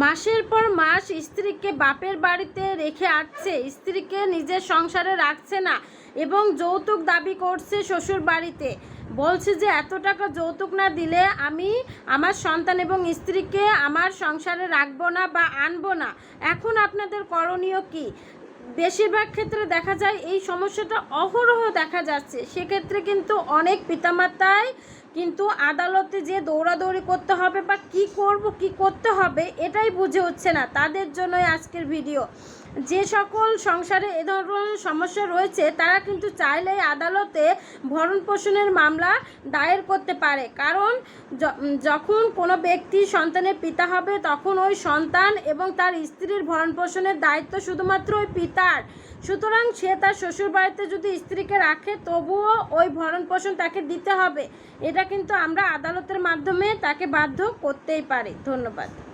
মাসের পর মাস স্ত্রীকে বাপের বাড়িতে রেখে আসছে, স্ত্রীকে নিজের সংসারে রাখছে না এবং যৌতুক দাবি করছে শ্বশুর বাড়িতে। বলছে যে এত টাকা যৌতুক না দিলে আমি আমার সন্তান এবং স্ত্রীকে আমার সংসারে রাখবো না বা আনবো না। এখন আপনাদের করণীয় কি? বেশিরভাগ ক্ষেত্রে দেখা যায় এই সমস্যাটা অহরহ দেখা যাচ্ছে। সেক্ষেত্রে কিন্তু অনেক পিতামাতাই কিন্তু আদালতে যে দৌড়াদৌড়ি করতে হবে বা কি করব কি করতে হবে এটাই বুঝে উঠছে না। তাদের জন্যই আজকের ভিডিও। যে সকল সংসারে এ ধরনের সমস্যা রয়েছে তারা কিন্তু চাইলেই আদালতে ভরণ পোষণের মামলা দায়ের করতে পারে। কারণ যখন কোনো ব্যক্তি সন্তানের পিতা হবে তখন ওই সন্তান এবং তার স্ত্রীর ভরণ পোষণের দায়িত্ব শুধুমাত্র ওই পিতার। সুতরাং সে তার শ্বশুর বাড়িতে যদি স্ত্রীকে রাখে তবুও ওই ভরণ পোষণ তাকে দিতে হবে। এটা কিন্তু আমরা আদালতের মাধ্যমে তাকে বাধ্য করতেই পারি। ধন্যবাদ।